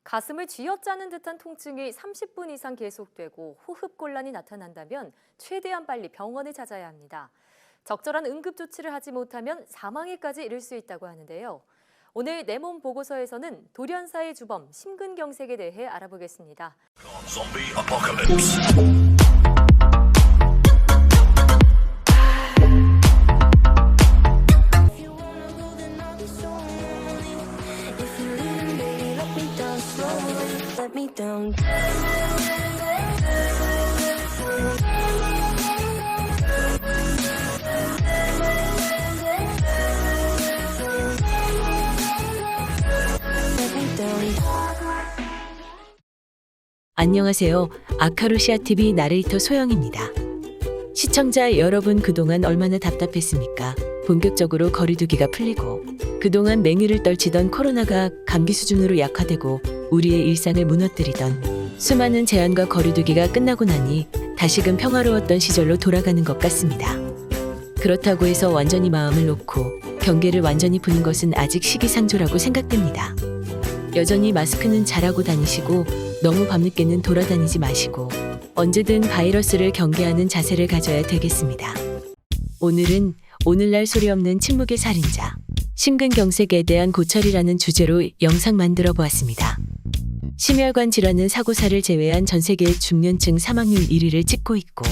가슴을 쥐어짜는 듯한 통증이 30분 이상 계속되고 호흡곤란이 나타난다면 최대한 빨리 병원을 찾아야 합니다. 적절한 응급 조치를 하지 못하면 사망에까지 이를 수 있다고 하는데요. 오늘 내 몸 보고서에서는 돌연사의 주범 심근경색에 대해 알아보겠습니다. Zombie apocalypse. Let me down. 안녕하세요. 아카루시아TV 나레이터 소영입니다. 시청자 여러분, 그동안 얼마나 답답했습니까? 본격적으로 거리두기가 풀리고 그동안 맹위를 떨치던 코로나가 감기 수준으로 약화되고 우리의 일상을 무너뜨리던 수많은 제한과 거리두기가 끝나고 나니 다시금 평화로웠던 시절로 돌아가는 것 같습니다. 그렇다고 해서 완전히 마음을 놓고 경계를 완전히 푸는 것은 아직 시기상조라고 생각됩니다. 여전히 마스크는 잘하고 다니시고 너무 밤늦게는 돌아다니지 마시고 언제든 바이러스를 경계하는 자세를 가져야 되겠습니다. 오늘은 오늘날 소리 없는 침묵의 살인자, 심근경색에 대한 고찰이라는 주제로 영상 만들어 보았습니다. 심혈관 질환은 사고사를 제외한 전 세계 중년층 사망률 1위를 찍고 있고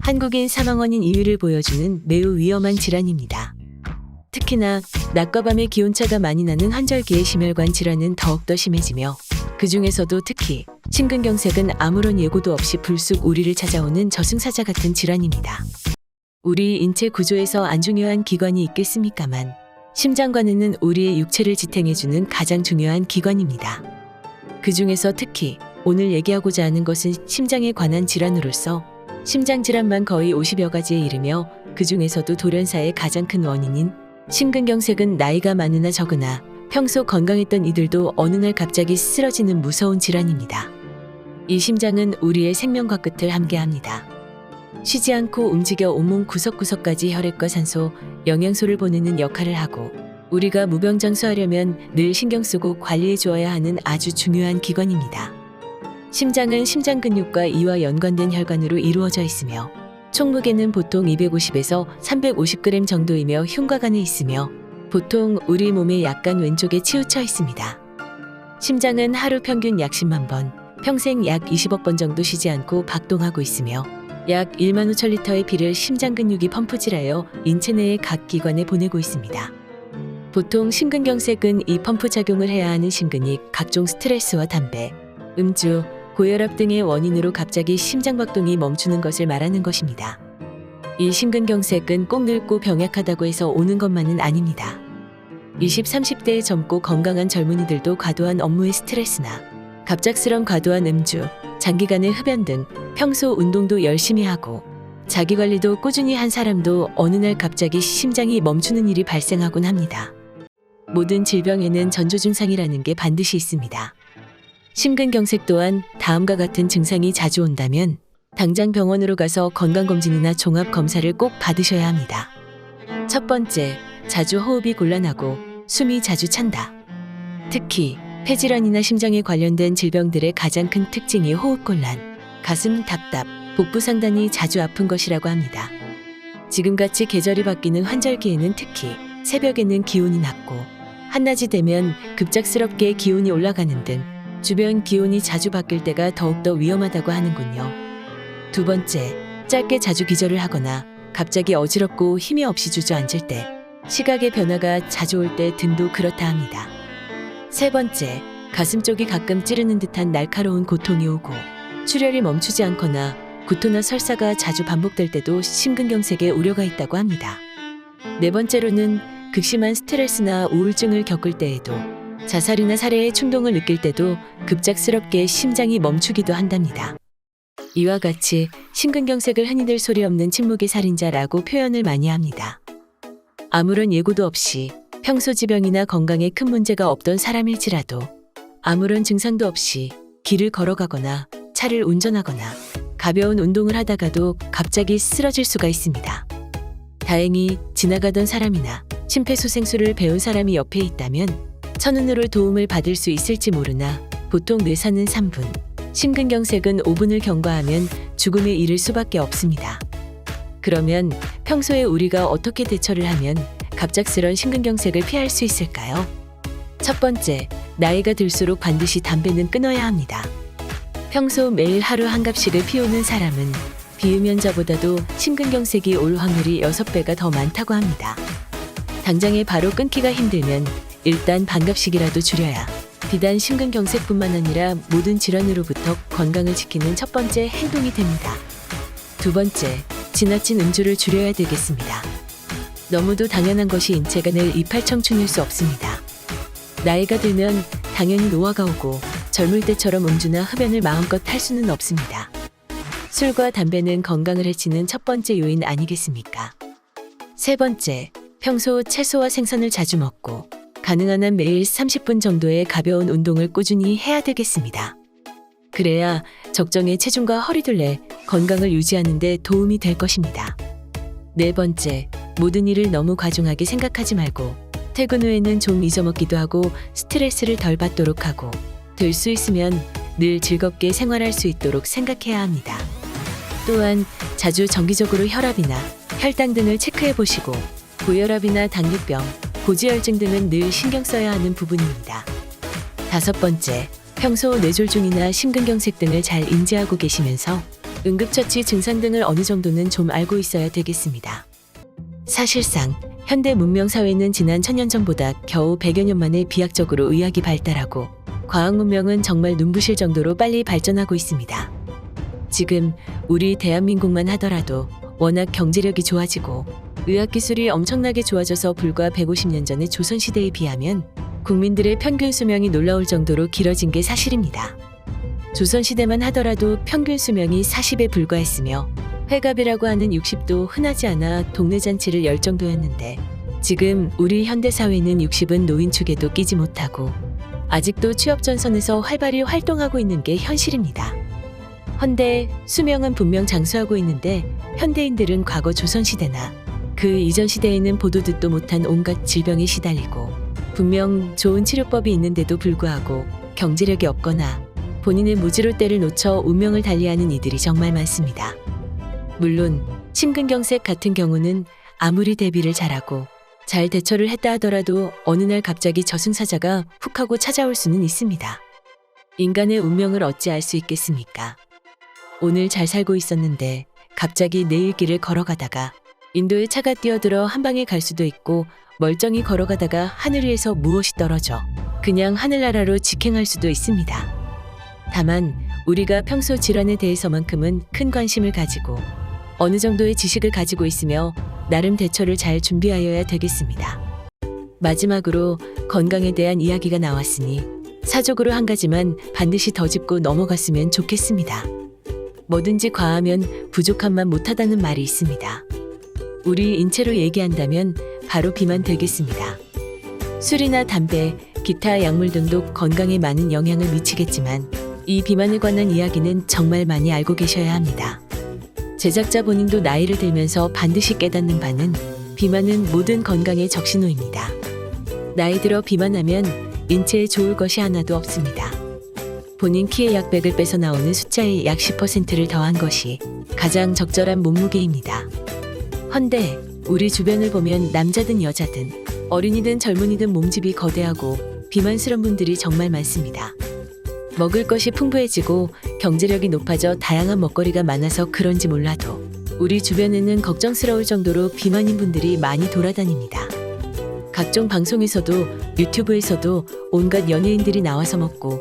한국인 사망 원인 2위를 보여주는 매우 위험한 질환입니다. 특히나 낮과 밤의 기온차가 많이 나는 환절기의 심혈관 질환은 더욱더 심해지며 그 중에서도 특히 심근경색은 아무런 예고도 없이 불쑥 우리를 찾아오는 저승사자 같은 질환입니다. 우리 인체 구조에서 안 중요한 기관이 있겠습니까만 심장관에는 우리의 육체를 지탱해주는 가장 중요한 기관입니다. 그 중에서 특히 오늘 얘기하고자 하는 것은 심장에 관한 질환으로서 심장질환만 거의 50여 가지에 이르며 그 중에서도 돌연사의 가장 큰 원인인 심근경색은 나이가 많으나 적으나 평소 건강했던 이들도 어느 날 갑자기 쓰러지는 무서운 질환입니다. 이 심장은 우리의 생명과 끝을 함께합니다. 쉬지 않고 움직여 온몸 구석구석까지 혈액과 산소, 영양소를 보내는 역할을 하고 우리가 무병장수하려면 늘 신경 쓰고 관리해 주어야 하는 아주 중요한 기관입니다. 심장은 심장근육과 이와 연관된 혈관으로 이루어져 있으며 총무게는 보통 250에서 350g 정도이며 흉곽 안에 있으며 보통 우리 몸의 약간 왼쪽에 치우쳐 있습니다. 심장은 하루 평균 약 10만 번, 평생 약 20억 번 정도 쉬지 않고 박동하고 있으며 약 1만 5천 리터의 피를 심장근육이 펌프질하여 인체 내의 각 기관에 보내고 있습니다. 보통 심근경색은 이 펌프 작용을 해야 하는 심근이 각종 스트레스와 담배, 음주, 고혈압 등의 원인으로 갑자기 심장박동이 멈추는 것을 말하는 것입니다. 이 심근경색은 꼭 늙고 병약하다고 해서 오는 것만은 아닙니다. 20, 30대의 젊고 건강한 젊은이들도 과도한 업무의 스트레스나 갑작스런 과도한 음주, 장기간의 흡연 등 평소 운동도 열심히 하고 자기관리도 꾸준히 한 사람도 어느 날 갑자기 심장이 멈추는 일이 발생하곤 합니다. 모든 질병에는 전조증상이라는 게 반드시 있습니다. 심근경색 또한 다음과 같은 증상이 자주 온다면 당장 병원으로 가서 건강검진이나 종합검사를 꼭 받으셔야 합니다. 첫 번째, 자주 호흡이 곤란하고 숨이 자주 찬다. 특히 폐질환이나 심장에 관련된 질병들의 가장 큰 특징이 호흡곤란, 가슴 답답, 복부 상단이 자주 아픈 것이라고 합니다. 지금같이 계절이 바뀌는 환절기에는 특히 새벽에는 기온이 낮고 한낮이 되면 급작스럽게 기온이 올라가는 등 주변 기온이 자주 바뀔 때가 더욱더 위험하다고 하는군요. 두 번째, 짧게 자주 기절을 하거나 갑자기 어지럽고 힘이 없이 주저앉을 때, 시각의 변화가 자주 올 때 등도 그렇다 합니다. 세 번째, 가슴 쪽이 가끔 찌르는 듯한 날카로운 고통이 오고 출혈이 멈추지 않거나 구토나 설사가 자주 반복될 때도 심근경색의 우려가 있다고 합니다. 네 번째로는 극심한 스트레스나 우울증을 겪을 때에도 자살이나 살해의 충동을 느낄 때도 급작스럽게 심장이 멈추기도 한답니다. 이와 같이 심근경색을 흔히들 소리 없는 침묵의 살인자라고 표현을 많이 합니다. 아무런 예고도 없이 평소 지병이나 건강에 큰 문제가 없던 사람일지라도 아무런 증상도 없이 길을 걸어가거나 차를 운전하거나 가벼운 운동을 하다가도 갑자기 쓰러질 수가 있습니다. 다행히 지나가던 사람이나 심폐소생술을 배운 사람이 옆에 있다면 천운으로 도움을 받을 수 있을지 모르나 보통 뇌사는 3분, 심근경색은 5분을 경과하면 죽음에 이를 수밖에 없습니다. 그러면 평소에 우리가 어떻게 대처를 하면 갑작스런 심근경색을 피할 수 있을까요? 첫 번째, 나이가 들수록 반드시 담배는 끊어야 합니다. 평소 매일 하루 한 갑씩을 피우는 사람은 비흡연자보다도 심근경색이 올 확률이 6배가 더 많다고 합니다. 당장에 바로 끊기가 힘들면 일단 반갑씩이라도 줄여야 비단 심근경색뿐만 아니라 모든 질환으로부터 건강을 지키는 첫 번째 행동이 됩니다. 두 번째, 지나친 음주를 줄여야 되겠습니다. 너무도 당연한 것이 인체가 늘 이팔 청춘일 수 없습니다. 나이가 들면 당연히 노화가 오고 젊을 때처럼 음주나 흡연을 마음껏 할 수는 없습니다. 술과 담배는 건강을 해치는 첫 번째 요인 아니겠습니까? 세 번째, 평소 채소와 생선을 자주 먹고 가능한 한 매일 30분 정도의 가벼운 운동을 꾸준히 해야 되겠습니다. 그래야 적정의 체중과 허리둘레, 건강을 유지하는 데 도움이 될 것입니다. 네 번째, 모든 일을 너무 과중하게 생각하지 말고 퇴근 후에는 좀 잊어먹기도 하고 스트레스를 덜 받도록 하고 될 수 있으면 늘 즐겁게 생활할 수 있도록 생각해야 합니다. 또한 자주 정기적으로 혈압이나 혈당 등을 체크해 보시고 고혈압이나 당뇨병, 고지혈증 등은 늘 신경 써야 하는 부분입니다. 다섯 번째, 평소 뇌졸중이나 심근경색 등을 잘 인지하고 계시면서 응급처치 증상 등을 어느 정도는 좀 알고 있어야 되겠습니다. 사실상 현대 문명 사회는 지난 1000년 전보다 겨우 100여 년 만에 비약적으로 의학이 발달하고 과학 문명은 정말 눈부실 정도로 빨리 발전하고 있습니다. 지금 우리 대한민국만 하더라도 워낙 경제력이 좋아지고 의학기술이 엄청나게 좋아져서 불과 150년 전의 조선시대에 비하면 국민들의 평균 수명이 놀라울 정도로 길어진 게 사실입니다. 조선시대만 하더라도 평균 수명이 40에 불과했으며 회갑이라고 하는 60도 흔하지 않아 동네 잔치를 열 정도였는데 지금 우리 현대사회는 60은 노인축에도 끼지 못하고 아직도 취업전선에서 활발히 활동하고 있는 게 현실입니다. 헌데 수명은 분명 장수하고 있는데 현대인들은 과거 조선시대나 그 이전 시대에는 보도 듣도 못한 온갖 질병에 시달리고 분명 좋은 치료법이 있는데도 불구하고 경제력이 없거나 본인의 무지로 때를 놓쳐 운명을 달리하는 이들이 정말 많습니다. 물론 심근경색 같은 경우는 아무리 대비를 잘하고 잘 대처를 했다 하더라도 어느 날 갑자기 저승사자가 훅 하고 찾아올 수는 있습니다. 인간의 운명을 어찌 알 수 있겠습니까? 오늘 잘 살고 있었는데 갑자기 내일 길을 걸어가다가 인도에 차가 뛰어들어 한 방에 갈 수도 있고 멀쩡히 걸어가다가 하늘 위에서 무엇이 떨어져 그냥 하늘나라로 직행할 수도 있습니다. 다만 우리가 평소 질환에 대해서만큼은 큰 관심을 가지고 어느 정도의 지식을 가지고 있으며 나름 대처를 잘 준비하여야 되겠습니다. 마지막으로 건강에 대한 이야기가 나왔으니 사족으로 한 가지만 반드시 더 짚고 넘어갔으면 좋겠습니다. 뭐든지 과하면 부족함만 못하다는 말이 있습니다. 우리 인체로 얘기한다면 바로 비만 되겠습니다. 술이나 담배, 기타 약물 등도 건강에 많은 영향을 미치겠지만 이 비만에 관한 이야기는 정말 많이 알고 계셔야 합니다. 제작자 본인도 나이를 들면서 반드시 깨닫는 바는 비만은 모든 건강의 적신호입니다. 나이 들어 비만하면 인체에 좋을 것이 하나도 없습니다. 본인 키의 약 100을 빼서 나오는 숫자의 약 10%를 더한 것이 가장 적절한 몸무게입니다. 헌데 우리 주변을 보면 남자든 여자든 어린이든 젊은이든 몸집이 거대하고 비만스러운 분들이 정말 많습니다. 먹을 것이 풍부해지고 경제력이 높아져 다양한 먹거리가 많아서 그런지 몰라도 우리 주변에는 걱정스러울 정도로 비만인 분들이 많이 돌아다닙니다. 각종 방송에서도 유튜브에서도 온갖 연예인들이 나와서 먹고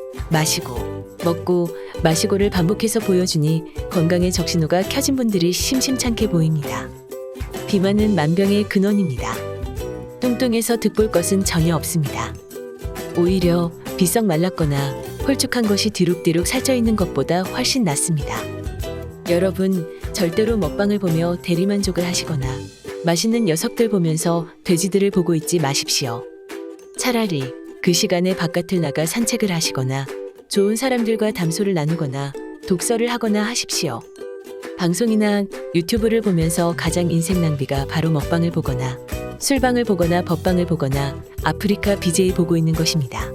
마시고를 반복해서 보여주니 건강의 적신호가 켜진 분들이 심심찮게 보입니다. 비만은 만병의 근원입니다. 뚱뚱해서 득볼 것은 전혀 없습니다. 오히려 비썩 말랐거나 홀쭉한 것이 뒤룩뒤룩 살쪄 있는 것보다 훨씬 낫습니다. 여러분, 절대로 먹방을 보며 대리만족을 하시거나 맛있는 녀석들 보면서 돼지들을 보고 있지 마십시오. 차라리 그 시간에 바깥을 나가 산책을 하시거나 좋은 사람들과 담소를 나누거나 독서를 하거나 하십시오. 방송이나 유튜브를 보면서 가장 인생 낭비가 바로 먹방을 보거나 술방을 보거나 법방을 보거나 아프리카 BJ 보고 있는 것입니다.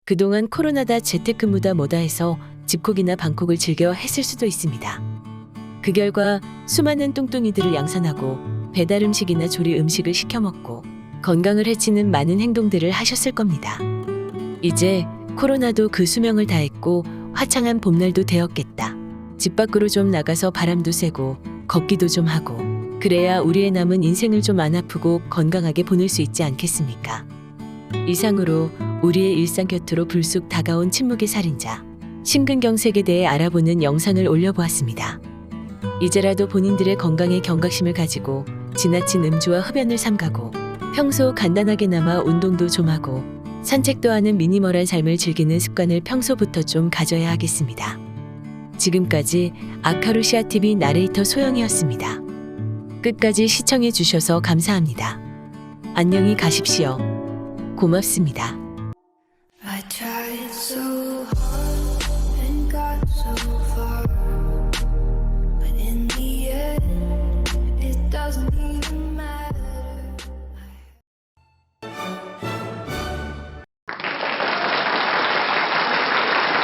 그동안 코로나다 재택근무다 뭐다 해서 집콕이나 방콕을 즐겨 했을 수도 있습니다. 그 결과 수많은 뚱뚱이들을 양산하고 배달 음식이나 조리 음식을 시켜 먹고 건강을 해치는 많은 행동들을 하셨을 겁니다. 이제 코로나도 그 수명을 다했고 화창한 봄날도 되었겠다. 집 밖으로 좀 나가서 바람도 쐬고 걷기도 좀 하고 그래야 우리의 남은 인생을 좀 안 아프고 건강하게 보낼 수 있지 않겠습니까? 이상으로 우리의 일상 곁으로 불쑥 다가온 침묵의 살인자 심근경색에 대해 알아보는 영상을 올려보았습니다. 이제라도 본인들의 건강에 경각심을 가지고 지나친 음주와 흡연을 삼가고 평소 간단하게나마 운동도 좀 하고 산책도 하는 미니멀한 삶을 즐기는 습관을 평소부터 좀 가져야 하겠습니다. 지금까지 아카루시아TV 나레이터 소영이었습니다. 끝까지 시청해 주셔서 감사합니다. 안녕히 가십시오. 고맙습니다. I tried so hard and got so far, but in the end, it doesn't even matter.